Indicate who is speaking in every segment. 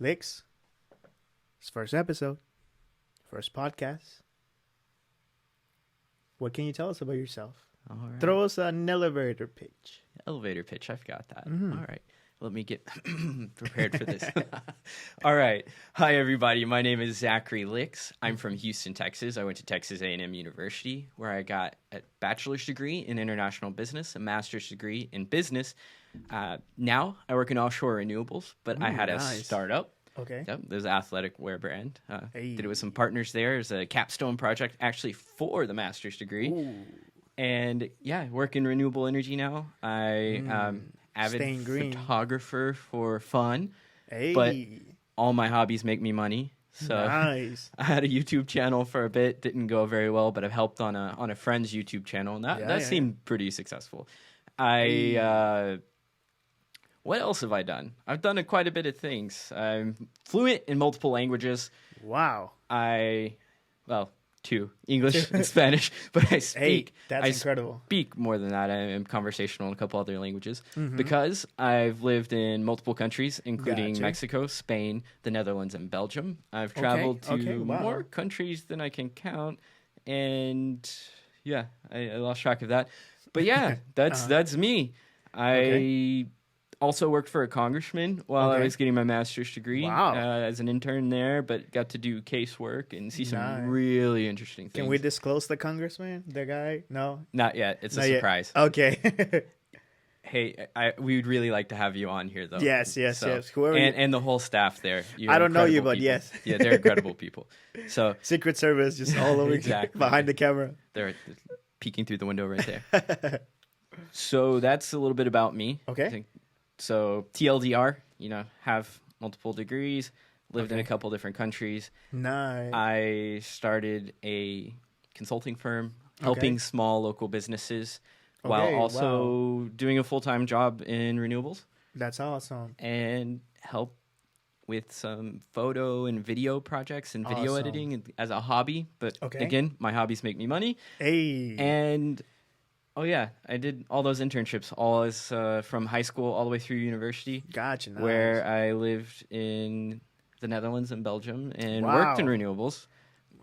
Speaker 1: Licks, it's first episode, first podcast. What can you tell us about yourself?
Speaker 2: All right.
Speaker 1: Throw us an elevator pitch.
Speaker 2: Elevator pitch. I've got that.
Speaker 1: Mhm.
Speaker 2: All right. Let me get prepared for this. All right. Hi, everybody. My name is Zachary Licks. I'm from Houston, Texas. I went to Texas A&M University, where I got a bachelor's degree in international business, a master's degree in business. Now I work in offshore renewables, but I had a
Speaker 1: nice.
Speaker 2: startup.
Speaker 1: Okay.
Speaker 2: Yep, there's an athletic wear brand.
Speaker 1: Hey.
Speaker 2: Did it with some partners there. It's a capstone project actually for the master's degree.
Speaker 1: Ooh.
Speaker 2: And yeah, work in renewable energy now. I avid
Speaker 1: Staying green.
Speaker 2: photographer for fun,
Speaker 1: Hey.
Speaker 2: but all my hobbies make me money. So
Speaker 1: nice.
Speaker 2: I had a YouTube channel for a bit, didn't go very well, but I've helped on a friend's YouTube channel, and that seemed pretty successful. What else have I done? I've done quite a bit of things. I'm fluent in multiple languages.
Speaker 1: Wow.
Speaker 2: Two, English and Spanish, but I speak.
Speaker 1: Hey, that's incredible.
Speaker 2: Speak more than that. I am conversational in a couple other languages because I've lived in multiple countries, including
Speaker 1: Gotcha.
Speaker 2: Mexico, Spain, the Netherlands, and Belgium. I've traveled to
Speaker 1: wow.
Speaker 2: more countries than I can count, and yeah, I lost track of that. But yeah, that's me. I also worked for a congressman while I was getting my master's degree as an intern there, but got to do casework and see some really interesting things.
Speaker 1: Can we disclose the congressman, the guy? No?
Speaker 2: Not yet. It's
Speaker 1: Not
Speaker 2: a
Speaker 1: yet.
Speaker 2: surprise.
Speaker 1: Okay.
Speaker 2: Hey, we would really like to have you on here, though.
Speaker 1: yes. Whoever
Speaker 2: and the whole staff there. You're
Speaker 1: I don't know you,
Speaker 2: incredible
Speaker 1: but
Speaker 2: people.
Speaker 1: yes.
Speaker 2: Yeah, they're incredible people. So
Speaker 1: Secret Service just all over
Speaker 2: Exactly.
Speaker 1: behind the camera.
Speaker 2: they're peeking through the window right there. So that's a little bit about me.
Speaker 1: Okay.
Speaker 2: So TLDR, have multiple degrees, lived in a couple different countries.
Speaker 1: Nice.
Speaker 2: I started a consulting firm helping small local businesses while also doing a full-time job in renewables
Speaker 1: That's awesome.
Speaker 2: and help with some photo and video projects and video
Speaker 1: Awesome.
Speaker 2: editing as a hobby. But again, my hobbies make me money.
Speaker 1: Hey.
Speaker 2: And I did all those internships all as from high school all the way through university.
Speaker 1: Gotcha. Nice.
Speaker 2: Where I lived in the Netherlands and Belgium and worked in renewables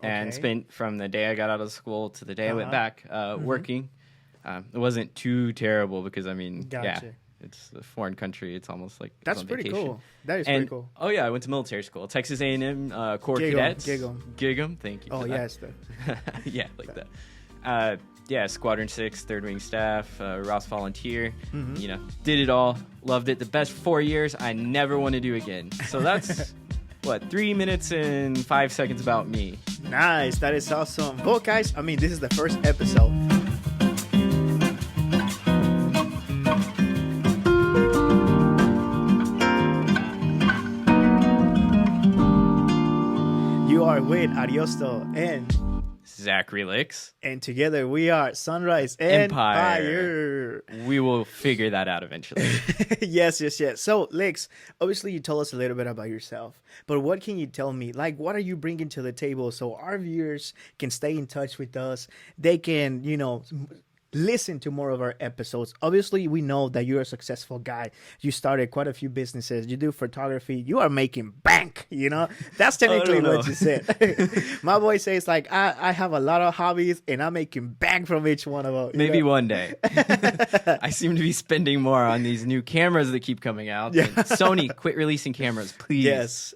Speaker 2: and spent from the day I got out of school to the day I went back working. It wasn't too terrible because, it's a foreign country. It's almost like
Speaker 1: That's
Speaker 2: on
Speaker 1: pretty
Speaker 2: vacation.
Speaker 1: cool. That is pretty cool.
Speaker 2: Oh, yeah, I went to military school. Texas A&M Corps Cadets. Gig'em. Thank you
Speaker 1: Oh,
Speaker 2: for
Speaker 1: yes.
Speaker 2: that. Yeah, like that. Squadron 6, Third Wing Staff, Ross Volunteer. Did it all. Loved it. The best 4 years I never want to do again. So that's, 3 minutes and 5 seconds about me.
Speaker 1: Nice. That is awesome. Well, guys, this is the first episode. You are with Ariosto and
Speaker 2: Zachary Licks.
Speaker 1: And together we are Sunrise Empire.
Speaker 2: We will figure that out eventually.
Speaker 1: Yes. So, Licks, obviously you told us a little bit about yourself, but what can you tell me? Like, what are you bringing to the table so our viewers can stay in touch with us? They can, listen to more of our episodes. Obviously, we know that you're a successful guy. You started quite a few businesses. You do photography. You are making bank, That's technically what you said. My boy says, I have a lot of hobbies, and I'm making bank from each one of them.
Speaker 2: Maybe one day. I seem to be spending more on these new cameras that keep coming out.
Speaker 1: Yeah.
Speaker 2: Sony, quit releasing cameras, please.
Speaker 1: Yes.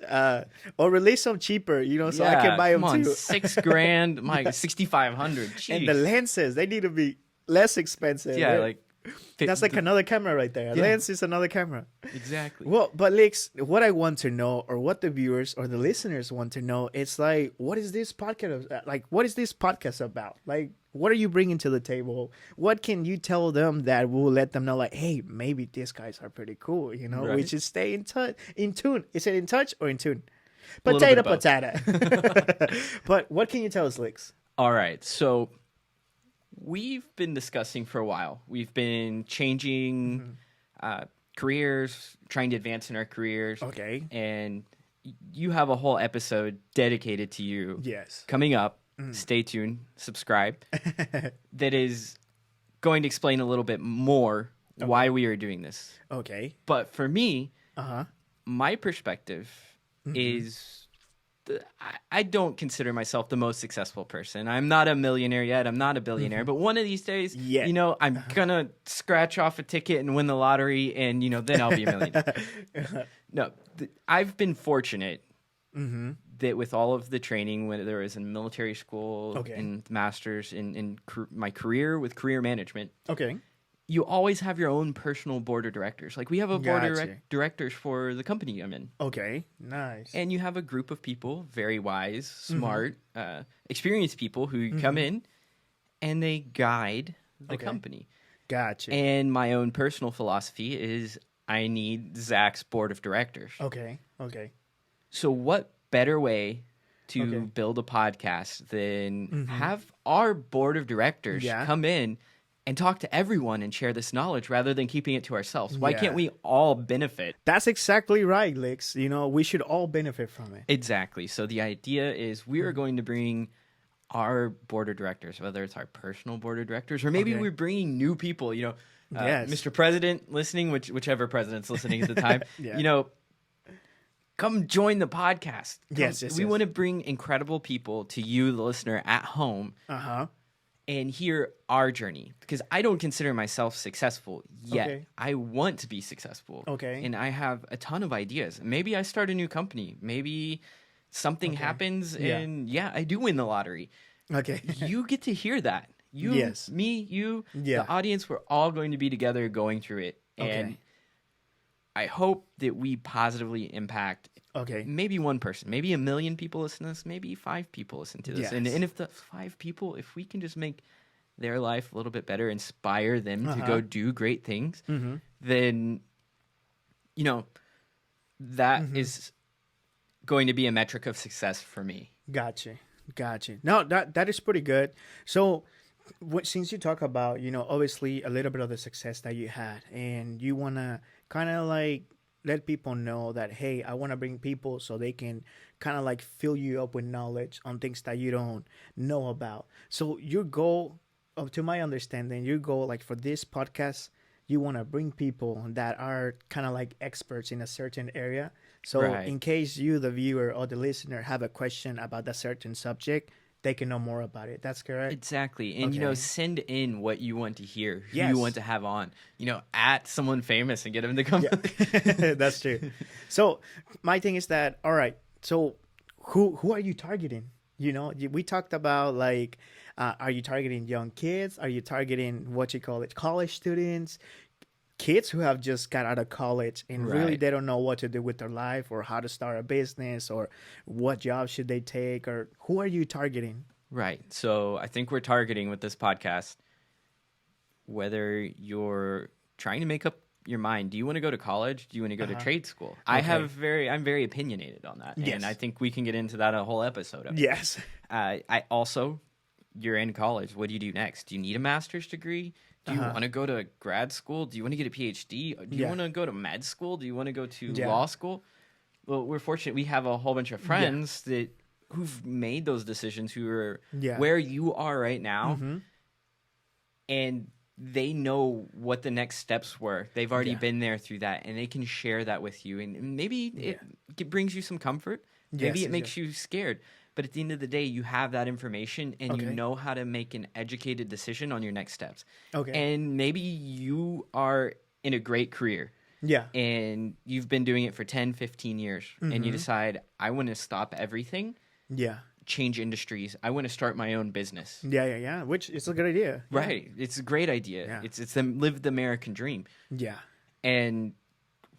Speaker 1: Or release them cheaper, so I can buy them
Speaker 2: come on,
Speaker 1: too.
Speaker 2: $6,000, my $6,500.
Speaker 1: And the lenses, they need to be less expensive.
Speaker 2: Yeah,
Speaker 1: right? That's like another camera right there. A lens is another camera.
Speaker 2: Exactly.
Speaker 1: Well, but Lex, what I want to know, or what the viewers or the listeners want to know, it's like, what is this podcast? What is this podcast about? Like, what are you bringing to the table? What can you tell them that will let them know, hey, maybe these guys are pretty cool,
Speaker 2: Right.
Speaker 1: We should stay in tune. Is it in touch or in tune?
Speaker 2: A little bit
Speaker 1: Potato,
Speaker 2: of
Speaker 1: potato. But what can you tell us, Lex?
Speaker 2: All right, so we've been discussing for a while. We've been changing careers, trying to advance in our careers.
Speaker 1: Okay.
Speaker 2: And you have a whole episode dedicated to you.
Speaker 1: Yes.
Speaker 2: Coming up. Stay tuned. Subscribe. That is going to explain a little bit more why we are doing this.
Speaker 1: Okay.
Speaker 2: But for me,
Speaker 1: Uh-huh.
Speaker 2: my perspective is I don't consider myself the most successful person. I'm not a millionaire yet. I'm not a billionaire. But one of these days,
Speaker 1: Yet.
Speaker 2: I'm going to scratch off a ticket and win the lottery, and, then I'll be a millionaire. No, I've been fortunate that with all of the training, when there was in military school and master's in my career with career management,
Speaker 1: Okay.
Speaker 2: you always have your own personal board of directors. Like we have a board of
Speaker 1: Gotcha.
Speaker 2: directors for the company I'm in.
Speaker 1: Okay. Nice.
Speaker 2: And you have a group of people, very wise, smart, experienced people who come in and they guide the company.
Speaker 1: Gotcha.
Speaker 2: And my own personal philosophy is I need Zach's board of directors.
Speaker 1: Okay. Okay.
Speaker 2: So what better way to
Speaker 1: Okay.
Speaker 2: build a podcast than have our board of directors
Speaker 1: Yeah.
Speaker 2: come in and talk to everyone and share this knowledge rather than keeping it to ourselves? Why
Speaker 1: Yeah.
Speaker 2: can't we all benefit?
Speaker 1: That's exactly right, Licks. We should all benefit from it.
Speaker 2: Exactly. So the idea is we are going to bring our board of directors, whether it's our personal board of directors or maybe
Speaker 1: Okay.
Speaker 2: we're bringing new people,
Speaker 1: Yes.
Speaker 2: Mr. President listening, whichever president's listening at the time,
Speaker 1: Yeah.
Speaker 2: come join the podcast.
Speaker 1: Yes,
Speaker 2: We
Speaker 1: yes.
Speaker 2: want to bring incredible people to you, the listener at home,
Speaker 1: Uh-huh.
Speaker 2: and hear our journey, because I don't consider myself successful yet.
Speaker 1: Okay.
Speaker 2: I want to be successful.
Speaker 1: Okay.
Speaker 2: And I have a ton of ideas. Maybe I start a new company. Maybe something happens
Speaker 1: Yeah.
Speaker 2: and I do win the lottery.
Speaker 1: Okay.
Speaker 2: You get to hear that. You,
Speaker 1: Yes.
Speaker 2: me, you,
Speaker 1: Yeah.
Speaker 2: the audience, we're all going to be together going through it. And
Speaker 1: Okay.
Speaker 2: I hope that we positively impact
Speaker 1: Okay.
Speaker 2: maybe one person, maybe 1 million people listen to this, maybe 5 people listen to this. And
Speaker 1: Yes.
Speaker 2: if the 5 people, if we can just make their life a little bit better, inspire them to
Speaker 1: Uh-huh.
Speaker 2: go do great things,
Speaker 1: Mm-hmm.
Speaker 2: then, that
Speaker 1: Mm-hmm.
Speaker 2: is going to be a metric of success for me.
Speaker 1: Gotcha. No, that is pretty good. So, since you talk about, obviously a little bit of the success that you had, and you want to kind of like let people know that, hey, I want to bring people so they can kind of like fill you up with knowledge on things that you don't know about. So, your goal, up to my understanding, your goal, like for this podcast, you want to bring people that are kind of like experts in a certain area. So
Speaker 2: Right.
Speaker 1: in case you, the viewer or the listener, have a question about a certain subject, they can know more about it. That's correct?
Speaker 2: Exactly. And,
Speaker 1: Okay.
Speaker 2: send in what you want to hear, who
Speaker 1: Yes.
Speaker 2: you want to have on, at someone famous and get them to come.
Speaker 1: That's true. So my thing is that, all right, so who are you targeting? We talked about like, are you targeting young kids? Are you targeting college students? Kids who have just got out of college and really
Speaker 2: Right.
Speaker 1: they don't know what to do with their life or how to start a business or what job should they take, or who are you targeting?
Speaker 2: Right. So I think we're targeting with this podcast whether you're trying to make up your mind. Do you want to go to college? Do you want to go to trade school?
Speaker 1: Okay.
Speaker 2: I'm very opinionated on that.
Speaker 1: Yes.
Speaker 2: And I think we can get into that a whole episode of it.
Speaker 1: Yes.
Speaker 2: You're in college. What do you do next? Do you need a master's degree? Do you want to go to grad school? Do you want to get a PhD? Do you
Speaker 1: Yeah.
Speaker 2: want to go to med school? Do you want to go to
Speaker 1: Yeah.
Speaker 2: law school? Well, we're fortunate. We have a whole bunch of friends who've made those decisions, who are
Speaker 1: Yeah.
Speaker 2: where you are right now,
Speaker 1: Mhm.
Speaker 2: and they know what the next steps were. They've already
Speaker 1: Yeah.
Speaker 2: been there through that, and they can share that with you. And maybe it brings you some comfort. Maybe
Speaker 1: Yes,
Speaker 2: it makes you scared. But at the end of the day, you have that information, and you
Speaker 1: Okay.
Speaker 2: know how to make an educated decision on your next steps.
Speaker 1: Okay.
Speaker 2: And maybe you are in a great career,
Speaker 1: Yeah.
Speaker 2: and you've been doing it for 10, 15 years, and you
Speaker 1: Mhm.
Speaker 2: decide, I want to stop everything,
Speaker 1: Yeah.
Speaker 2: change industries. I want to start my own business.
Speaker 1: Yeah. Which is a good idea. Yeah.
Speaker 2: Right. It's a great idea.
Speaker 1: Yeah.
Speaker 2: It's the live the American dream.
Speaker 1: Yeah.
Speaker 2: And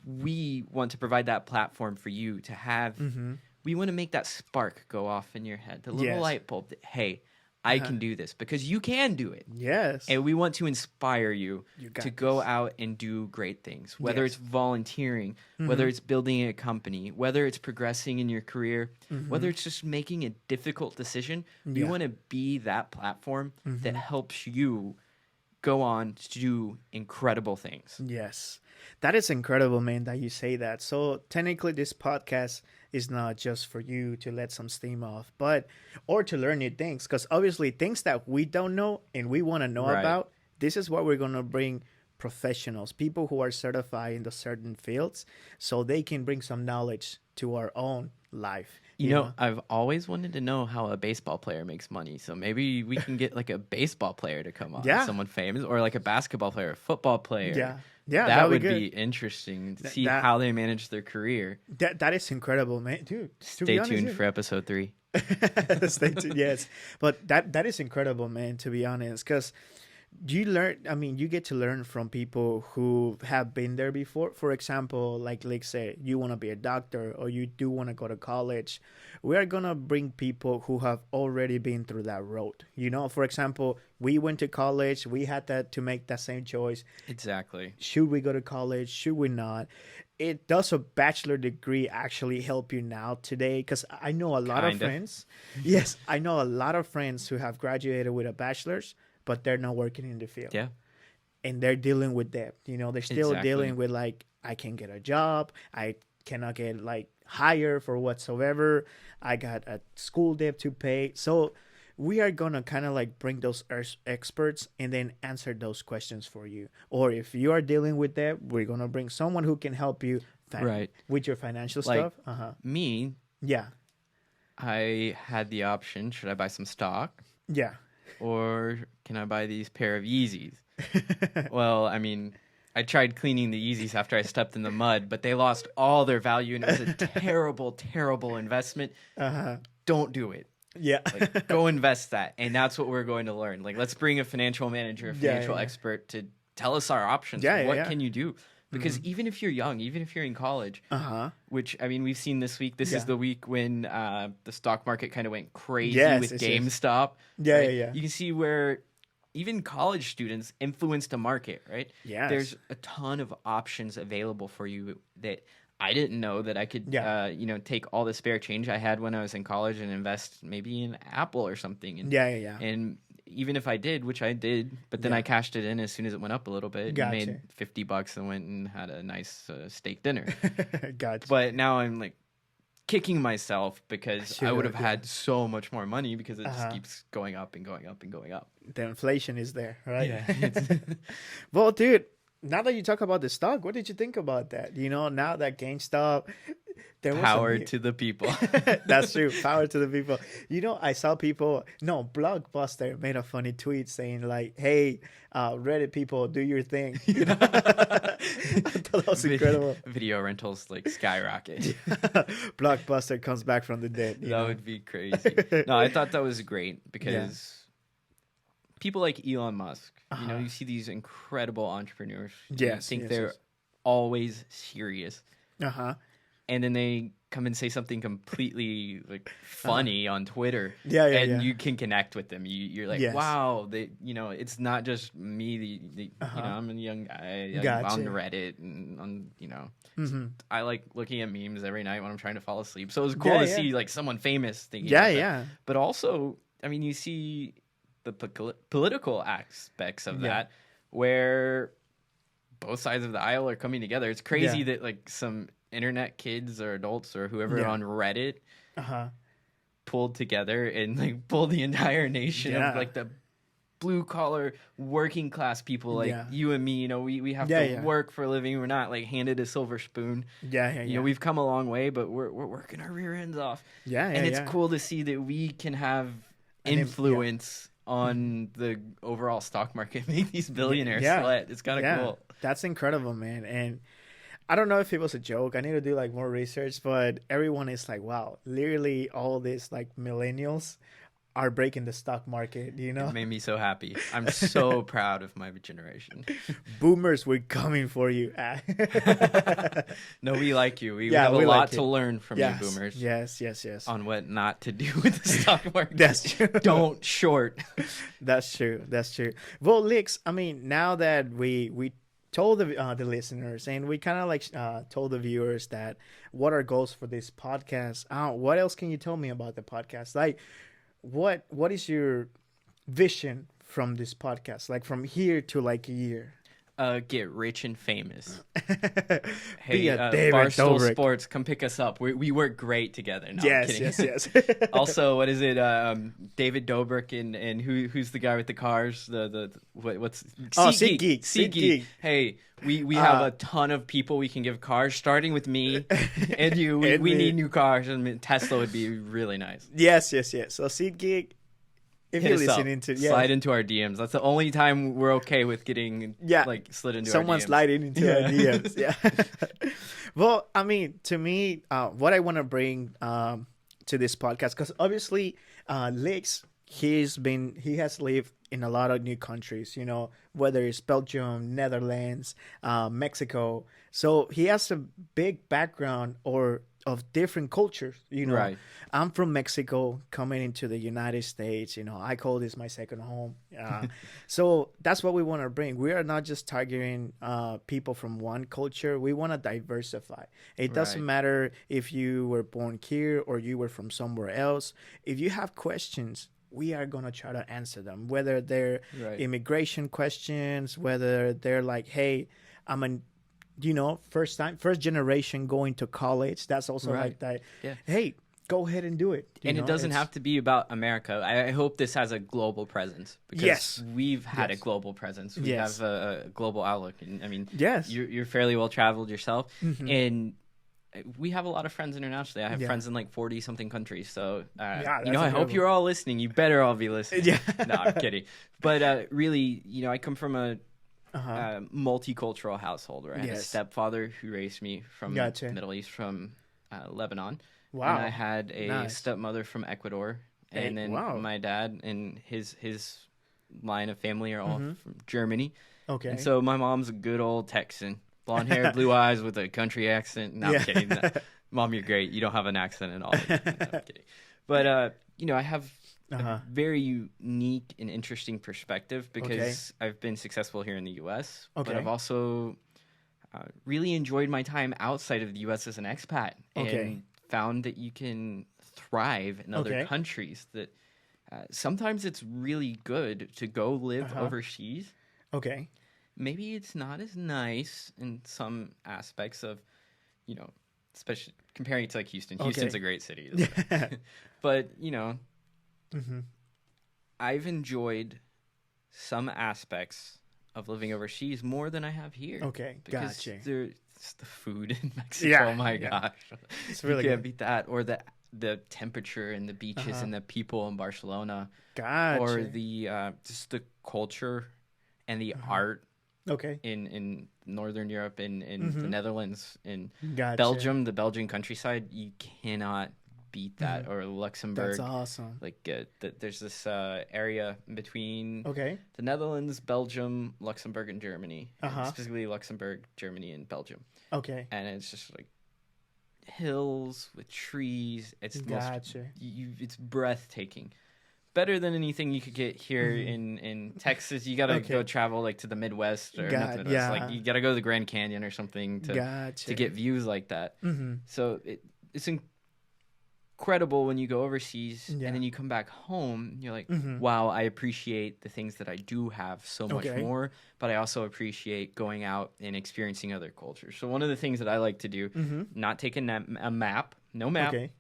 Speaker 2: we want to provide that platform for you to have.
Speaker 1: Mm-hmm.
Speaker 2: We want to make that spark go off in your head, the little
Speaker 1: Yes.
Speaker 2: light bulb that, hey, I can do this, because you can do it.
Speaker 1: Yes.
Speaker 2: And we want to inspire you
Speaker 1: You got
Speaker 2: to go
Speaker 1: this.
Speaker 2: out and do great things, whether
Speaker 1: Yes.
Speaker 2: it's volunteering,
Speaker 1: Mm-hmm.
Speaker 2: whether it's building a company, whether it's progressing in your career,
Speaker 1: Mm-hmm.
Speaker 2: whether it's just making a difficult decision. We
Speaker 1: Yeah.
Speaker 2: want to be that platform that
Speaker 1: Mm-hmm.
Speaker 2: helps you go on to do incredible things.
Speaker 1: Yes. That is incredible, man, that you say that. So technically this podcast is not just for you to let some steam off, or to learn new things. Because obviously things that we don't know and we want to know
Speaker 2: Right.
Speaker 1: about, this is what we're going to bring professionals, people who are certified in the certain fields, so they can bring some knowledge to our own life.
Speaker 2: You
Speaker 1: You
Speaker 2: know,
Speaker 1: know?
Speaker 2: I've always wanted to know how a baseball player makes money. So maybe we can get like a baseball player to come on,
Speaker 1: Yeah.
Speaker 2: someone famous, or like a basketball player, a football player.
Speaker 1: Yeah. Yeah,
Speaker 2: That
Speaker 1: that'd
Speaker 2: would
Speaker 1: be
Speaker 2: be
Speaker 1: good.
Speaker 2: interesting to
Speaker 1: Th-
Speaker 2: see
Speaker 1: that-
Speaker 2: how they manage their career.
Speaker 1: That is incredible, man, dude. To be
Speaker 2: Stay
Speaker 1: honest,
Speaker 2: tuned
Speaker 1: dude.
Speaker 2: for episode 3.
Speaker 1: Stay tuned. Yes, but that is incredible, man. To be honest, because you learn. I mean, you get to learn from people who have been there before. For example, like say you want to be a doctor or you do want to go to college. We are gonna bring people who have already been through that road. You know, for example, we went to college. We had that to make that same choice.
Speaker 2: Exactly.
Speaker 1: Should we go to college? Should we not? It does a bachelor degree actually help you now today? Because I know a lot of
Speaker 2: Kinda.
Speaker 1: friends. Yes, I know a lot of friends who have graduated with a bachelor's, but they're not working in the field.
Speaker 2: Yeah.
Speaker 1: And they're dealing with debt. You know, they're still
Speaker 2: Exactly.
Speaker 1: dealing with like, I can't get a job. I cannot get like hired for whatsoever. I got a school debt to pay. So we are gonna kind of like bring those experts and then answer those questions for you. Or if you are dealing with that, we're gonna bring someone who can help you
Speaker 2: Right.
Speaker 1: with your financial
Speaker 2: Like-
Speaker 1: stuff. Uh-huh.
Speaker 2: Me,
Speaker 1: Yeah.
Speaker 2: I had the option, should I buy some stock
Speaker 1: Yeah.
Speaker 2: or can I buy these pair of Yeezys? Well, I mean, I tried cleaning the Yeezys after I stepped in the mud, but they lost all their value and it was a terrible, terrible investment.
Speaker 1: Uh-huh.
Speaker 2: Don't do it.
Speaker 1: Yeah.
Speaker 2: Like, go invest that. And that's what we're going to learn. Like, let's bring a financial manager, a
Speaker 1: Yeah,
Speaker 2: financial
Speaker 1: yeah.
Speaker 2: expert to tell us our options.
Speaker 1: Yeah, yeah,
Speaker 2: What
Speaker 1: yeah. Mm-hmm.
Speaker 2: can you do? Because even if you're young, even if you're in college,
Speaker 1: Uh-huh.
Speaker 2: which, I mean, we've seen this week, this
Speaker 1: Yeah.
Speaker 2: is the week when the stock market kind of went crazy
Speaker 1: Yes,
Speaker 2: with
Speaker 1: yes, yes.
Speaker 2: GameStop.
Speaker 1: Yeah,
Speaker 2: right?
Speaker 1: yeah.
Speaker 2: You can see where even college students influence the market, right?
Speaker 1: Yes.
Speaker 2: There's a ton of options available for you that I didn't know that I could,
Speaker 1: Yeah.
Speaker 2: take all the spare change I had when I was in college and invest maybe in Apple or something. And,
Speaker 1: Yeah, yeah, yeah.
Speaker 2: and even if I did, which I did, but then
Speaker 1: Yeah.
Speaker 2: I cashed it in as soon as it went up a little bit and
Speaker 1: Gotcha.
Speaker 2: made $50 and went and had a nice steak dinner.
Speaker 1: Gotcha.
Speaker 2: But now I'm like kicking myself because I
Speaker 1: Sure,
Speaker 2: would have
Speaker 1: yeah.
Speaker 2: had so much more money because it just
Speaker 1: Uh-huh.
Speaker 2: keeps going up and going up and going up.
Speaker 1: The inflation is there, right?
Speaker 2: Yeah.
Speaker 1: Well, dude, now that you talk about the stock, what did you think about that? You know, now that GameStop, there was
Speaker 2: Power to the people.
Speaker 1: That's true. Power to the people. You know, I saw people. No, Blockbuster made a funny tweet saying like, "Hey, Reddit people, do your thing." You know? I thought that was incredible.
Speaker 2: Video rentals like skyrocket.
Speaker 1: Blockbuster comes back from the dead. you
Speaker 2: That
Speaker 1: know?
Speaker 2: would be crazy. No, I thought that was great because people like Elon Musk,
Speaker 1: Uh-huh.
Speaker 2: you see these incredible entrepreneurs. You
Speaker 1: Yes,
Speaker 2: think
Speaker 1: yes,
Speaker 2: they're
Speaker 1: yes.
Speaker 2: always serious.
Speaker 1: Uh-huh.
Speaker 2: And then they come and say something completely like funny on Twitter.
Speaker 1: Yeah, yeah,
Speaker 2: and
Speaker 1: yeah.
Speaker 2: you can connect with them. You're like,
Speaker 1: Yes.
Speaker 2: wow, it's not just me.
Speaker 1: Uh-huh.
Speaker 2: I'm a young guy on
Speaker 1: Gotcha.
Speaker 2: Reddit and on
Speaker 1: Mm-hmm.
Speaker 2: I like looking at memes every night when I'm trying to fall asleep. So it was cool
Speaker 1: Yeah,
Speaker 2: to
Speaker 1: yeah.
Speaker 2: see like someone famous thinking.
Speaker 1: Yeah,
Speaker 2: about that.
Speaker 1: yeah.
Speaker 2: But also, I mean, you see the political aspects of
Speaker 1: Yeah.
Speaker 2: that where both sides of the aisle are coming together. It's crazy
Speaker 1: Yeah.
Speaker 2: that like some internet kids or adults or whoever
Speaker 1: Yeah.
Speaker 2: on Reddit
Speaker 1: Uh-huh.
Speaker 2: pulled together and like pulled the entire nation
Speaker 1: Yeah.
Speaker 2: of like the blue collar working class people like
Speaker 1: Yeah.
Speaker 2: you and me. We have
Speaker 1: Yeah,
Speaker 2: to
Speaker 1: yeah.
Speaker 2: work for a living. We're not like handed a silver spoon.
Speaker 1: Yeah, yeah, yeah.
Speaker 2: You know, we've come a long way, but we're working our rear ends off.
Speaker 1: yeah, yeah,
Speaker 2: And it's
Speaker 1: yeah.
Speaker 2: cool to see that we can have
Speaker 1: And yeah.
Speaker 2: influence on the overall stock market, make these billionaires
Speaker 1: Yeah.
Speaker 2: sweat. It's kind of
Speaker 1: Yeah,
Speaker 2: cool.
Speaker 1: that's incredible, man. And I don't know if it was a joke. I need to do like more research, but everyone is like, wow, literally all these like millennials are breaking the stock market, you know?
Speaker 2: It made me so happy. I'm so proud of my generation.
Speaker 1: Boomers, we're coming for you.
Speaker 2: No, we like you. We
Speaker 1: Yeah,
Speaker 2: have a
Speaker 1: we
Speaker 2: lot
Speaker 1: like
Speaker 2: to
Speaker 1: you.
Speaker 2: learn from
Speaker 1: Yes,
Speaker 2: you, boomers,
Speaker 1: yes, yes, yes.
Speaker 2: on what not to do with the stock market.
Speaker 1: That's true.
Speaker 2: Don't short.
Speaker 1: That's true. That's true. Well, Lix, I mean, now that we told the listeners and we kind of like told the viewers that what our goals for this podcast. What else can you tell me about the podcast? Like, what is your vision from this podcast? Like from here to like a year.
Speaker 2: get rich and famous.
Speaker 1: Be
Speaker 2: Hey,
Speaker 1: a David
Speaker 2: Barstool
Speaker 1: Dobrik.
Speaker 2: Sports, come pick us up. We work great together. No, I'm
Speaker 1: Yes,
Speaker 2: kidding.
Speaker 1: yes, yes.
Speaker 2: Also, what is it? David Dobrik and who's the guy with the cars? What's
Speaker 1: Oh,
Speaker 2: SeatGeek.
Speaker 1: SeatGeek.
Speaker 2: SeatGeek. Hey, we have a ton of people we can give cars, starting with me and you.
Speaker 1: And
Speaker 2: We
Speaker 1: me.
Speaker 2: need new cars, and Tesla would be really nice.
Speaker 1: Yes, yes, yes. So SeatGeek, if
Speaker 2: Hit
Speaker 1: you're
Speaker 2: us up.
Speaker 1: listening to
Speaker 2: Slide into our DMs. That's the only time we're okay with getting like slid into
Speaker 1: someone
Speaker 2: our DMs.
Speaker 1: sliding into our DMs. Yeah. Well, I mean, to me, what I want to bring to this podcast, because obviously, Lex, he has lived in a lot of new countries. You know, whether it's Belgium, Netherlands, Mexico. So he has a big background of different cultures. You know,
Speaker 2: Right.
Speaker 1: I'm from Mexico, coming into the United States. You know, I call this my second home. So that's what we want to bring. We are not just targeting people from one culture. We want to diversify. It doesn't
Speaker 2: Right.
Speaker 1: matter if you were born here or you were from somewhere else. If you have questions, we are going to try to answer them, whether they're
Speaker 2: Right.
Speaker 1: immigration questions, whether they're like, hey, I'm an first generation going to college. That's also
Speaker 2: Right.
Speaker 1: like that.
Speaker 2: Yeah.
Speaker 1: Hey, go ahead and do it.
Speaker 2: And it doesn't have to be about America. I hope this has a global presence, because
Speaker 1: Yes.
Speaker 2: we've had
Speaker 1: Yes.
Speaker 2: a global presence. We
Speaker 1: Yes.
Speaker 2: have a global outlook. And I mean,
Speaker 1: Yes.
Speaker 2: you're fairly well traveled yourself, and we have a lot of friends internationally. I have
Speaker 1: Yeah.
Speaker 2: friends in like 40 something countries. So,
Speaker 1: that's
Speaker 2: I hope
Speaker 1: incredible.
Speaker 2: you're all listening. You better all be listening.
Speaker 1: Yeah.
Speaker 2: No, I'm kidding. But really, I come from a
Speaker 1: Uh-huh.
Speaker 2: multicultural household where I had a
Speaker 1: Yes.
Speaker 2: stepfather who raised me from
Speaker 1: Gotcha.
Speaker 2: the Middle East, from Lebanon.
Speaker 1: Wow.
Speaker 2: And I had a
Speaker 1: Nice.
Speaker 2: stepmother from Ecuador,
Speaker 1: Hey,
Speaker 2: and then
Speaker 1: wow.
Speaker 2: my dad and his line of family are all from Germany.
Speaker 1: Okay.
Speaker 2: And so my mom's a good old Texan, blonde hair, blue eyes, with a country accent. No,
Speaker 1: Yeah.
Speaker 2: I'm kidding. No. Mom, you're great. You don't have an accent at all. No, I'm kidding. But I have
Speaker 1: Uh-huh.
Speaker 2: a very unique and interesting perspective, because I've been successful here in the U.S., but
Speaker 1: Okay.
Speaker 2: I've also really enjoyed my time outside of the U.S. as an expat,
Speaker 1: Okay.
Speaker 2: and found that you can thrive in other
Speaker 1: Okay.
Speaker 2: countries. That sometimes it's really good to go live overseas.
Speaker 1: Okay.
Speaker 2: Maybe it's not as nice in some aspects of, especially comparing it to like Houston. Houston's a great city. But,
Speaker 1: Mm-hmm.
Speaker 2: I've enjoyed some aspects of living overseas more than I have here.
Speaker 1: Okay,
Speaker 2: Because
Speaker 1: gotcha.
Speaker 2: there's the food in Mexico.
Speaker 1: Yeah,
Speaker 2: Oh my
Speaker 1: yeah.
Speaker 2: gosh.
Speaker 1: It's really
Speaker 2: you can't
Speaker 1: good.
Speaker 2: beat that. Or the temperature and the beaches and the people in Barcelona.
Speaker 1: Gotcha.
Speaker 2: Or the just the culture and the art
Speaker 1: Okay.
Speaker 2: in Northern Europe, in the Netherlands, in
Speaker 1: Gotcha.
Speaker 2: Belgium, the Belgian countryside. You cannot beat that. Or Luxembourg.
Speaker 1: That's awesome.
Speaker 2: Like there's this area between
Speaker 1: Okay.
Speaker 2: the Netherlands, Belgium, Luxembourg, and Germany.
Speaker 1: Uh-huh.
Speaker 2: Specifically Luxembourg, Germany, and Belgium.
Speaker 1: Okay.
Speaker 2: And it's just like hills with trees. It's the most,
Speaker 1: Gotcha.
Speaker 2: it's breathtaking. Better than anything you could get here in Texas. You gotta
Speaker 1: Okay.
Speaker 2: go travel like to the Midwest, or not the Midwest.
Speaker 1: yeah.
Speaker 2: Like you gotta go to the Grand Canyon or something
Speaker 1: Gotcha.
Speaker 2: to get views like that.
Speaker 1: Mm-hmm.
Speaker 2: So it's incredible when you go overseas
Speaker 1: Yeah.
Speaker 2: and then you come back home. You're like,
Speaker 1: Mhm.
Speaker 2: wow, I appreciate the things that I do have so much
Speaker 1: Okay.
Speaker 2: more, but I also appreciate going out and experiencing other cultures. So one of the things that I like to do, not take a map, no map,
Speaker 1: Okay.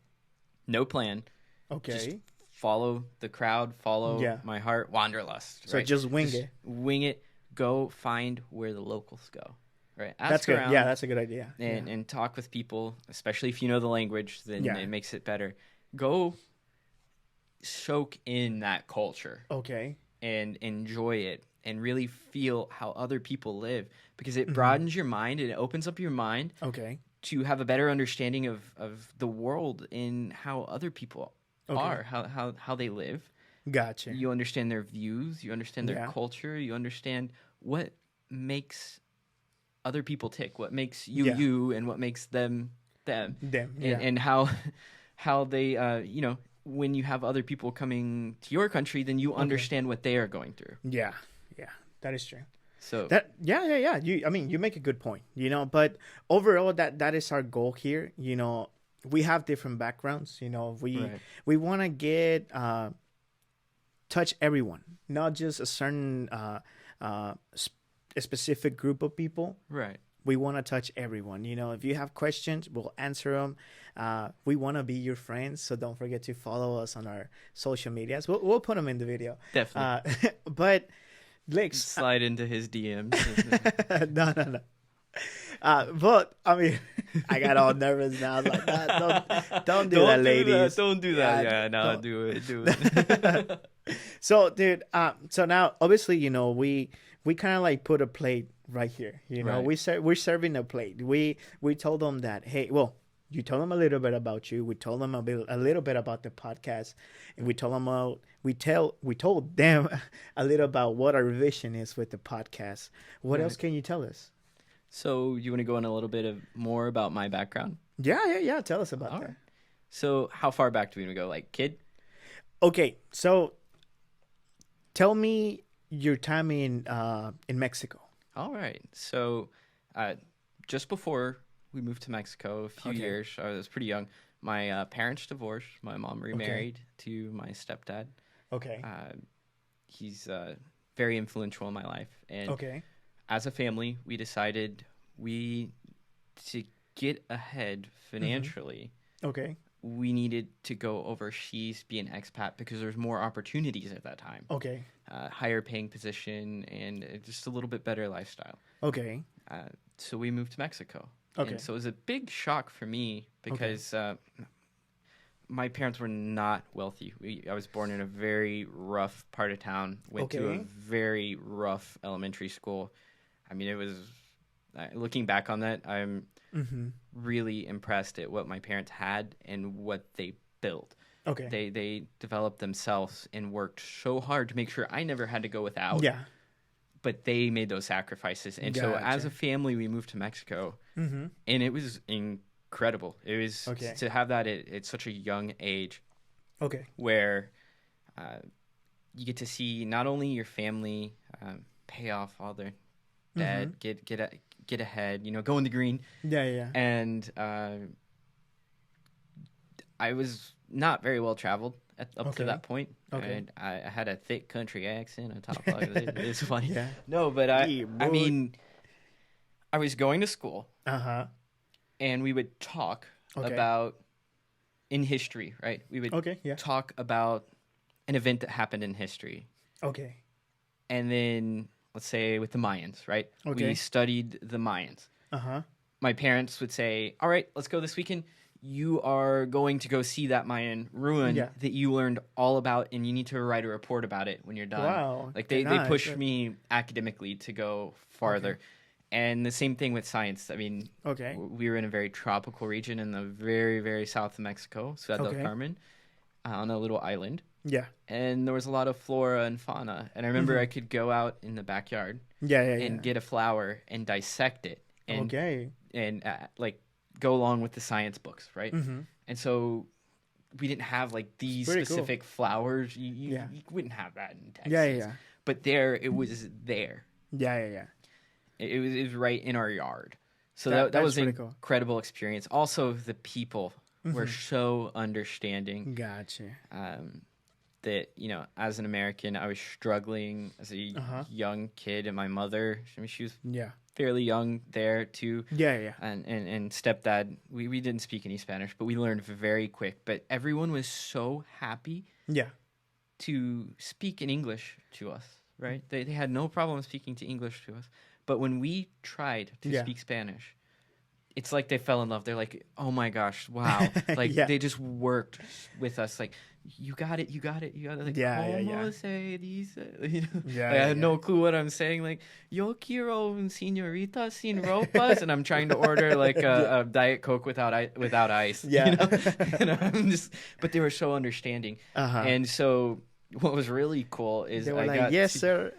Speaker 2: no plan,
Speaker 1: Okay.
Speaker 2: just follow the crowd, follow
Speaker 1: Yeah.
Speaker 2: my heart, wanderlust.
Speaker 1: So
Speaker 2: right?
Speaker 1: just wing it.
Speaker 2: Wing it. Go find where the locals go. Right. Ask
Speaker 1: That's good.
Speaker 2: around
Speaker 1: Yeah, that's a good idea.
Speaker 2: and talk with people, especially if you know the language, then
Speaker 1: Yeah.
Speaker 2: it makes it better. Go soak in that culture
Speaker 1: Okay.
Speaker 2: and enjoy it and really feel how other people live, because it broadens your mind and it opens up your mind
Speaker 1: Okay.
Speaker 2: to have a better understanding of the world and how other people are, how they live.
Speaker 1: Gotcha.
Speaker 2: You understand their views, you understand their
Speaker 1: Yeah.
Speaker 2: culture, you understand what makes other people tick, what makes you
Speaker 1: Yeah.
Speaker 2: you, and what makes them them,
Speaker 1: Them. Yeah.
Speaker 2: and how they when you have other people coming to your country, then you understand what they are going through.
Speaker 1: yeah. Yeah. That is true.
Speaker 2: So
Speaker 1: Yeah. You make a good point, but overall that is our goal here. We have different backgrounds,
Speaker 2: Right.
Speaker 1: we want to get touch everyone, not just a certain a specific group of people.
Speaker 2: Right.
Speaker 1: We want to touch everyone. You know, if you have questions, we'll answer them. We want to be your friends, so don't forget to follow us on our social medias. We'll put them in the video.
Speaker 2: Definitely.
Speaker 1: But Lex,
Speaker 2: Slide into his DMs.
Speaker 1: no. But I mean, I got all nervous now. I was like, nah, don't do that, ladies.
Speaker 2: Don't do that.
Speaker 1: Yeah,
Speaker 2: Yeah, no,
Speaker 1: don't.
Speaker 2: do it.
Speaker 1: So, dude, so now obviously, you know, we kind of like put a plate right here. You know,
Speaker 2: Right.
Speaker 1: we're serving a plate. We told them that, hey, well, you told them a little bit about you. We told them a little bit about the podcast, and we told them we told them a little about what our vision is with the podcast. What
Speaker 2: Right.
Speaker 1: else can you tell us?
Speaker 2: So you want to go in a little bit of more about my background?
Speaker 1: Yeah. Tell us about
Speaker 2: All
Speaker 1: that.
Speaker 2: right. So how far back do we want to go? Like kid?
Speaker 1: Okay, so tell me your time in Mexico.
Speaker 2: All right. So just before we moved to Mexico, a few
Speaker 1: Okay.
Speaker 2: years, I was pretty young. My parents divorced. My mom remarried to my stepdad.
Speaker 1: Okay.
Speaker 2: He's very influential in my life. And
Speaker 1: Okay.
Speaker 2: as a family, we decided to get ahead financially.
Speaker 1: Okay.
Speaker 2: We needed to go overseas, be an expat, because there's more opportunities at that time.
Speaker 1: Okay.
Speaker 2: Higher paying position and just a little bit better lifestyle.
Speaker 1: Okay.
Speaker 2: So we moved to Mexico.
Speaker 1: Okay.
Speaker 2: And so it was a big shock for me because my parents were not wealthy. I was born in a very rough part of town, went to a
Speaker 1: Okay.
Speaker 2: very rough elementary school. I mean, it was, looking back on that, I'm
Speaker 1: Mm-hmm.
Speaker 2: really impressed at what my parents had and what they built.
Speaker 1: Okay.
Speaker 2: They developed themselves and worked so hard to make sure I never had to go without.
Speaker 1: Yeah.
Speaker 2: But they made those sacrifices. And so as
Speaker 1: Gotcha.
Speaker 2: a family, we moved to Mexico.
Speaker 1: Mm-hmm.
Speaker 2: And it was incredible. It was
Speaker 1: Okay.
Speaker 2: to have that at such a young age
Speaker 1: Okay.
Speaker 2: where you get to see not only your family pay off all their debt, get ahead, go in the green.
Speaker 1: Yeah.
Speaker 2: And I was not very well traveled up to
Speaker 1: Okay.
Speaker 2: that point.
Speaker 1: Okay.
Speaker 2: And I had a thick country accent on top of it. It's funny.
Speaker 1: Yeah.
Speaker 2: No, but
Speaker 1: Yeah,
Speaker 2: I
Speaker 1: boy.
Speaker 2: mean, I was going to school
Speaker 1: Uh-huh.
Speaker 2: and we would talk
Speaker 1: Okay.
Speaker 2: about in history, right? We would
Speaker 1: Okay. Yeah.
Speaker 2: talk about an event that happened in history.
Speaker 1: Okay.
Speaker 2: And then let's say with the Mayans, right?
Speaker 1: Okay.
Speaker 2: We studied the Mayans.
Speaker 1: Uh-huh.
Speaker 2: My parents would say, "All right, let's go this weekend. You are going to go see that Mayan ruin
Speaker 1: Yeah.
Speaker 2: that you learned all about, and you need to write a report about it when you're done."
Speaker 1: Wow.
Speaker 2: Like they
Speaker 1: Nice.
Speaker 2: pushed me academically to go farther. And the same thing with science. I mean,
Speaker 1: Okay.
Speaker 2: we were in a very tropical region in the very, very south of Mexico, Ciudad del
Speaker 1: Okay.
Speaker 2: Carmen, on a little island.
Speaker 1: Yeah.
Speaker 2: And there was a lot of flora and fauna. And I remember I could go out in the backyard
Speaker 1: Yeah.
Speaker 2: and get a flower and dissect it and
Speaker 1: Okay.
Speaker 2: like go along with the science books, right?
Speaker 1: Mm-hmm.
Speaker 2: And so we didn't have like these
Speaker 1: Pretty cool.
Speaker 2: specific flowers. You
Speaker 1: Yeah.
Speaker 2: wouldn't have that in Texas.
Speaker 1: Yeah.
Speaker 2: But there, it was there.
Speaker 1: Yeah.
Speaker 2: It was right in our yard. So
Speaker 1: That-
Speaker 2: that was
Speaker 1: that's
Speaker 2: an
Speaker 1: pretty cool.
Speaker 2: incredible experience. Also, the people were so understanding.
Speaker 1: Gotcha.
Speaker 2: That as an American, I was struggling as a young kid, and my mother, I mean, she was
Speaker 1: Yeah.
Speaker 2: fairly young there too.
Speaker 1: Yeah.
Speaker 2: And stepdad, we didn't speak any Spanish, but we learned very quick. But everyone was so happy
Speaker 1: Yeah.
Speaker 2: to speak in English to us, right? They had no problem speaking to English to us. But when we tried to
Speaker 1: Yeah.
Speaker 2: speak Spanish, it's like they fell in love. They're like, "Oh my gosh, wow!" Like
Speaker 1: Yeah.
Speaker 2: they just worked with us. Like, you got it. Like,
Speaker 1: Yeah.
Speaker 2: "Como se dice?"
Speaker 1: Yeah,
Speaker 2: Like, I had
Speaker 1: yeah.
Speaker 2: no clue what I'm saying. Like, "Yo quiero un señorita sin ropas," and I'm trying to order like a Diet Coke without ice.
Speaker 1: Yeah.
Speaker 2: And I'm just. But they were so understanding,
Speaker 1: Uh-huh.
Speaker 2: and so. What was really cool is
Speaker 1: They were
Speaker 2: I
Speaker 1: like,
Speaker 2: got
Speaker 1: yes,
Speaker 2: to-
Speaker 1: sir.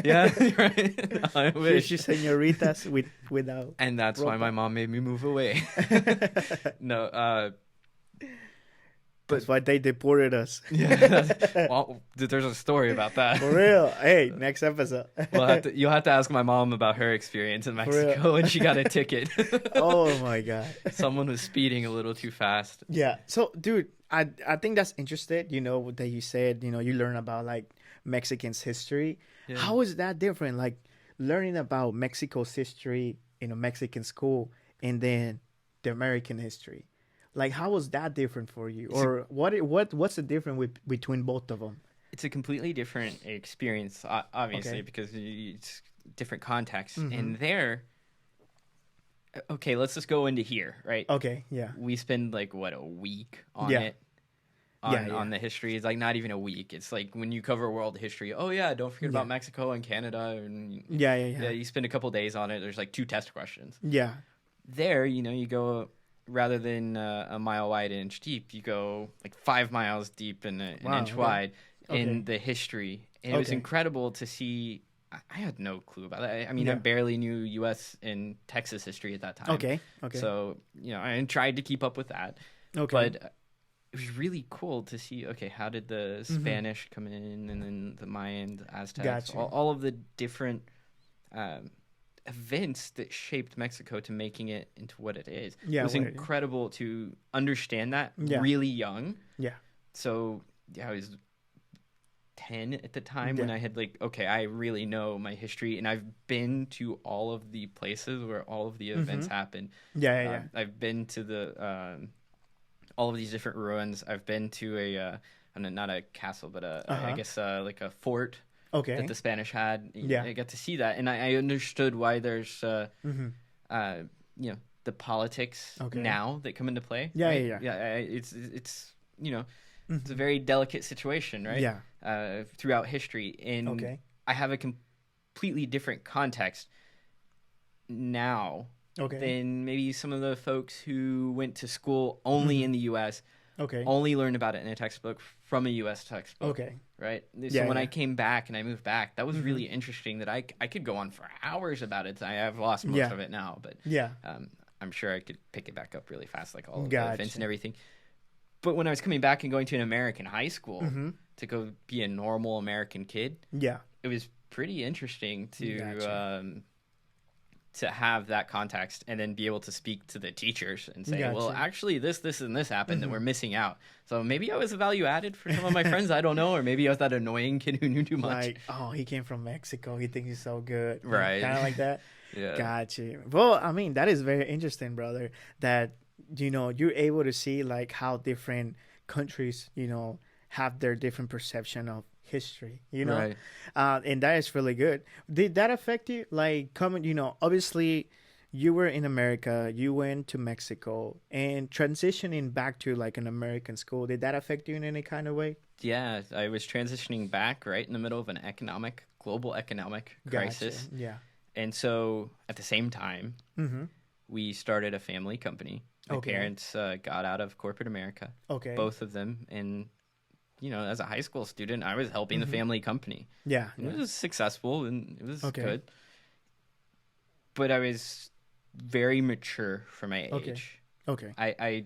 Speaker 2: Yeah, right. I wish.
Speaker 1: She's senoritas without.
Speaker 2: And that's why
Speaker 1: ropa.
Speaker 2: my mom made me move away. No,
Speaker 1: That's why they deported us.
Speaker 2: well, there's a story about that.
Speaker 1: For real. Hey, next episode.
Speaker 2: You'll have to ask my mom about her experience in
Speaker 1: real.
Speaker 2: Mexico when she got a ticket.
Speaker 1: Oh my god.
Speaker 2: Someone was speeding a little too fast.
Speaker 1: Yeah. So, dude, I think that's interesting. That you said you learn about like Mexicans' history.
Speaker 2: Yeah.
Speaker 1: How is that different? Like learning about Mexico's history in a Mexican school and then the American history. Like, how was that different for you, or what's the difference between both of them?
Speaker 2: It's a completely different experience, obviously,
Speaker 1: Okay.
Speaker 2: because it's different context.
Speaker 1: Mm-hmm.
Speaker 2: And there, okay, let's just go into here, right?
Speaker 1: Okay, yeah,
Speaker 2: We spend like what, a week on
Speaker 1: Yeah.
Speaker 2: it,
Speaker 1: Yeah,
Speaker 2: on the history. It's like not even a week. It's like when you cover world history. Oh yeah, don't forget
Speaker 1: Yeah.
Speaker 2: about Mexico and Canada, and
Speaker 1: yeah, yeah, yeah,
Speaker 2: you spend a couple days on it. There's like 2 test questions.
Speaker 1: yeah.
Speaker 2: There, you go rather than a mile wide, an inch deep. You go like 5 miles deep and an
Speaker 1: Wow,
Speaker 2: inch
Speaker 1: okay.
Speaker 2: wide
Speaker 1: Okay.
Speaker 2: in the history. And it was
Speaker 1: Okay.
Speaker 2: incredible to see. I had no clue about that. I mean, I
Speaker 1: Yeah.
Speaker 2: barely knew U.S. and Texas history at that time.
Speaker 1: Okay, okay,
Speaker 2: So, I tried to keep up with that.
Speaker 1: okay.
Speaker 2: But it was really cool to see, okay, how did the
Speaker 1: Mm-hmm.
Speaker 2: Spanish come in, and then the Mayan, the Aztecs,
Speaker 1: Gotcha.
Speaker 2: all of the different events that shaped Mexico to making it into what it is.
Speaker 1: Yeah,
Speaker 2: It was
Speaker 1: what it is.
Speaker 2: incredible to understand that
Speaker 1: Yeah.
Speaker 2: really young.
Speaker 1: Yeah.
Speaker 2: So, yeah, I was 10 at the time when
Speaker 1: Yeah.
Speaker 2: I had like, okay, I really know my history, and I've been to all of the places where all of the events happened.
Speaker 1: Yeah, yeah, yeah.
Speaker 2: I've been to all of these different ruins. I've been to not a castle, but I guess like a fort
Speaker 1: Okay.
Speaker 2: that the Spanish had.
Speaker 1: Yeah.
Speaker 2: I got to see that, and I understood why there's
Speaker 1: Mm-hmm.
Speaker 2: the politics
Speaker 1: Okay.
Speaker 2: now that come into play.
Speaker 1: Yeah,
Speaker 2: right?
Speaker 1: yeah, yeah.
Speaker 2: It's it's a very delicate situation, right?
Speaker 1: Yeah.
Speaker 2: Throughout history, and
Speaker 1: Okay.
Speaker 2: I have a completely different context now
Speaker 1: Okay.
Speaker 2: than maybe some of the folks who went to school only
Speaker 1: Mm-hmm.
Speaker 2: in the U.S.,
Speaker 1: Okay.
Speaker 2: only learned about it in a textbook from a U.S. textbook.
Speaker 1: Okay.
Speaker 2: Right. So
Speaker 1: Yeah,
Speaker 2: when I
Speaker 1: yeah.
Speaker 2: came back and I moved back, that was
Speaker 1: Mhm.
Speaker 2: really interesting. That I could go on for hours about it. I have lost most
Speaker 1: Yeah.
Speaker 2: of it now, but
Speaker 1: Yeah.
Speaker 2: I'm sure I could pick it back up really fast, like all of the
Speaker 1: Gotcha.
Speaker 2: events and everything. But when I was coming back and going to an American high school
Speaker 1: Mm-hmm.
Speaker 2: to go be a normal American kid,
Speaker 1: Yeah.
Speaker 2: it was pretty interesting
Speaker 1: Gotcha.
Speaker 2: to have that context and then be able to speak to the teachers and say, well,
Speaker 1: Gotcha.
Speaker 2: actually this and this happened that
Speaker 1: Mhm.
Speaker 2: we're missing out. So maybe I was a value added for some of my friends, I don't know, or maybe I was that annoying kid who knew too much.
Speaker 1: Like, oh, he came from Mexico. He thinks he's so good.
Speaker 2: Right.
Speaker 1: Kind of like that.
Speaker 2: Yeah.
Speaker 1: Gotcha. Well, I mean, that is very interesting, brother. That, you're able to see like how different countries, have their different perception of history,
Speaker 2: Right.
Speaker 1: and that is really good. Did that affect you? Like, obviously you were in America, you went to Mexico, and transitioning back to like an American school, did that affect you in any kind of way?
Speaker 2: Yeah, I was transitioning back right in the middle of an global economic crisis.
Speaker 1: Gotcha. Yeah.
Speaker 2: And so at the same time,
Speaker 1: Mm-hmm.
Speaker 2: we started a family company. My
Speaker 1: Okay.
Speaker 2: parents got out of corporate America,
Speaker 1: Okay.
Speaker 2: both of them. And, as a high school student, I was helping the family company.
Speaker 1: Yeah.
Speaker 2: And
Speaker 1: Yeah.
Speaker 2: it was successful and it was
Speaker 1: Okay.
Speaker 2: good. But I was very mature for my age.
Speaker 1: Okay. Okay.
Speaker 2: I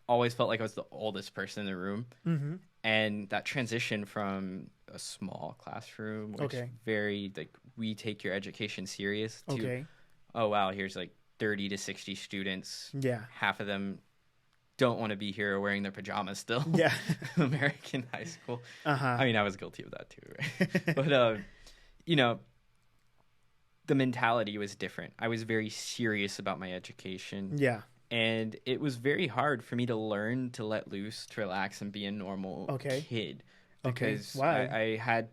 Speaker 2: always felt like I was the oldest person in the room.
Speaker 1: Mm-hmm.
Speaker 2: And that transition from a small classroom, which
Speaker 1: Okay.
Speaker 2: very like we take your education serious, to
Speaker 1: Okay.
Speaker 2: oh wow, here's like 30 to 60 students.
Speaker 1: Yeah.
Speaker 2: Half of them don't want to be here or wearing their pajamas still.
Speaker 1: Yeah.
Speaker 2: American high school.
Speaker 1: Uh-huh.
Speaker 2: I mean, I was guilty of that too, right? But the mentality was different. I was very serious about my education.
Speaker 1: Yeah.
Speaker 2: And it was very hard for me to learn to let loose, to relax, and be a normal
Speaker 1: Okay.
Speaker 2: kid.
Speaker 1: Okay.
Speaker 2: Because
Speaker 1: Why?
Speaker 2: I had,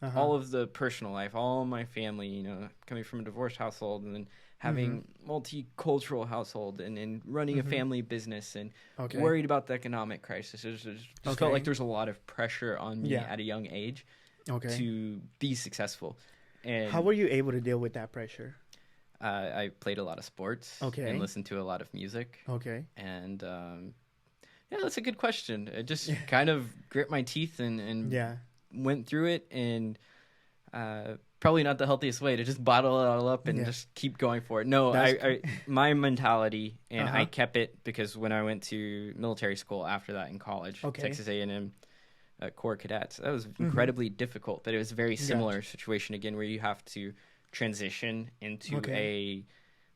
Speaker 1: Uh-huh.
Speaker 2: all of the personal life, all of my family, coming from a divorced household and then having multicultural household and running a family business and
Speaker 1: Okay.
Speaker 2: worried about the economic crisis. It just
Speaker 1: Okay.
Speaker 2: felt like there's a lot of pressure on me
Speaker 1: Yeah.
Speaker 2: at a young age
Speaker 1: Okay.
Speaker 2: to be successful. And
Speaker 1: How were you able to deal with that pressure?
Speaker 2: I played a lot of sports
Speaker 1: Okay.
Speaker 2: and listened to a lot of music.
Speaker 1: Okay.
Speaker 2: And yeah, that's a good question. I just kind of grit my teeth and
Speaker 1: Yeah.
Speaker 2: went through it, and probably not the healthiest way to just bottle it all up and
Speaker 1: Yeah.
Speaker 2: just keep going for it. No,
Speaker 1: That's-
Speaker 2: my mentality, and I
Speaker 1: Uh-huh.
Speaker 2: kept it because when I went to military school after that in college,
Speaker 1: Okay.
Speaker 2: Texas A&M Corps Cadets, that was incredibly difficult, but it was a very similar situation again, where you have to transition into
Speaker 1: Okay.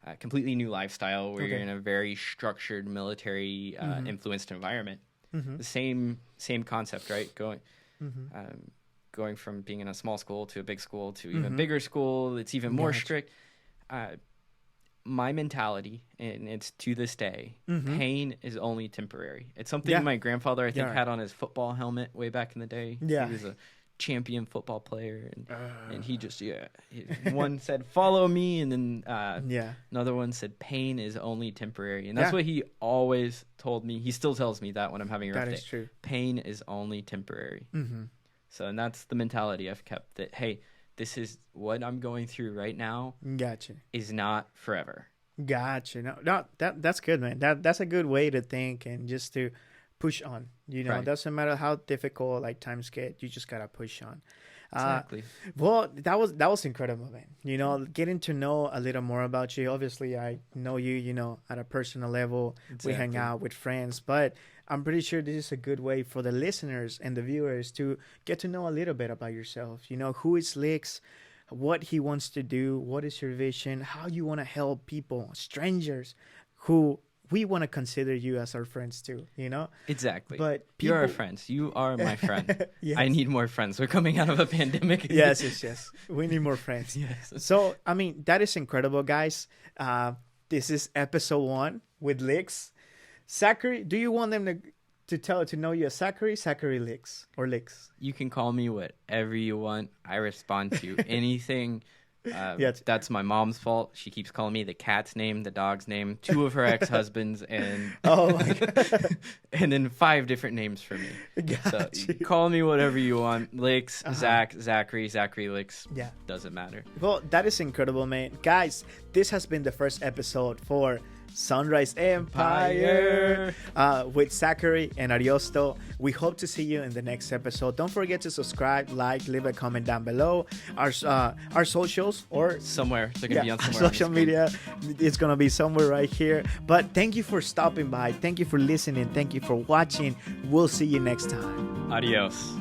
Speaker 2: a completely new lifestyle where you're
Speaker 1: Okay.
Speaker 2: in a very structured military influenced environment.
Speaker 1: Mm-hmm.
Speaker 2: The same concept, right? Going
Speaker 1: Mm-hmm.
Speaker 2: going from being in a small school to a big school to even bigger school. It's even more
Speaker 1: Gotcha.
Speaker 2: strict. My mentality, and it's to this day, pain is only temporary. It's something
Speaker 1: Yeah.
Speaker 2: my grandfather, I think,
Speaker 1: Yeah.
Speaker 2: had on his football helmet way back in the day.
Speaker 1: Yeah.
Speaker 2: He was a champion football player, and he just, one said, follow me, and then
Speaker 1: Yeah.
Speaker 2: another one said, pain is only temporary. And that's
Speaker 1: Yeah.
Speaker 2: what he always told me. He still tells me that when I'm having a rough
Speaker 1: That
Speaker 2: day.
Speaker 1: is true.
Speaker 2: Pain is only temporary.
Speaker 1: Mm-hmm.
Speaker 2: So, and that's the mentality I've kept, that, hey, this is what I'm going through right now
Speaker 1: Gotcha.
Speaker 2: is not forever.
Speaker 1: Gotcha. No, that's good, man. That's a good way to think and just to push on. You know,
Speaker 2: Right.
Speaker 1: it doesn't matter how difficult like times get, you just gotta push on.
Speaker 2: Exactly.
Speaker 1: Well, that was incredible, man. You know, getting to know a little more about you. Obviously, I know you, you know, at a personal level. We hang
Speaker 2: Exactly.
Speaker 1: out with friends, but I'm pretty sure this is a good way for the listeners and the viewers to get to know a little bit about yourself. You know, who is Lix, what he wants to do, what is your vision, how you want to help people, strangers who we want to consider you as our friends too, you know?
Speaker 2: Exactly.
Speaker 1: But
Speaker 2: You're our
Speaker 1: people-
Speaker 2: friends. You are my friend.
Speaker 1: Yes.
Speaker 2: I need more friends. We're coming out of a pandemic.
Speaker 1: Yes. We need more friends.
Speaker 2: Yes.
Speaker 1: So, I mean, that is incredible, guys. This is episode 1 with Lix. Zachary, do you want them to know you as Zachary Lix, or Lix?
Speaker 2: You can call me whatever you want. I respond to anything.
Speaker 1: Yes.
Speaker 2: That's my mom's fault. She keeps calling me the cat's name, the dog's name, 2 of her ex-husbands, and
Speaker 1: Oh my God.
Speaker 2: and then 5 different names for me. So
Speaker 1: Got
Speaker 2: you
Speaker 1: you.
Speaker 2: call me whatever you want. Lix,
Speaker 1: Uh-huh.
Speaker 2: Zachary Lix.
Speaker 1: Yeah.
Speaker 2: Doesn't matter.
Speaker 1: Well, that is incredible, man. Guys, this has been the first episode for Sunrise Empire with Zachary and Ariosto. We hope to see you in the next episode. Don't forget to subscribe, like, leave a comment down below. Our socials, or
Speaker 2: Somewhere. They're going to be on
Speaker 1: our
Speaker 2: somewhere. on the
Speaker 1: social
Speaker 2: screen.
Speaker 1: media, it's gonna be somewhere right here. But thank you for stopping by. Thank you for listening. Thank you for watching. We'll see you next time.
Speaker 2: Adios.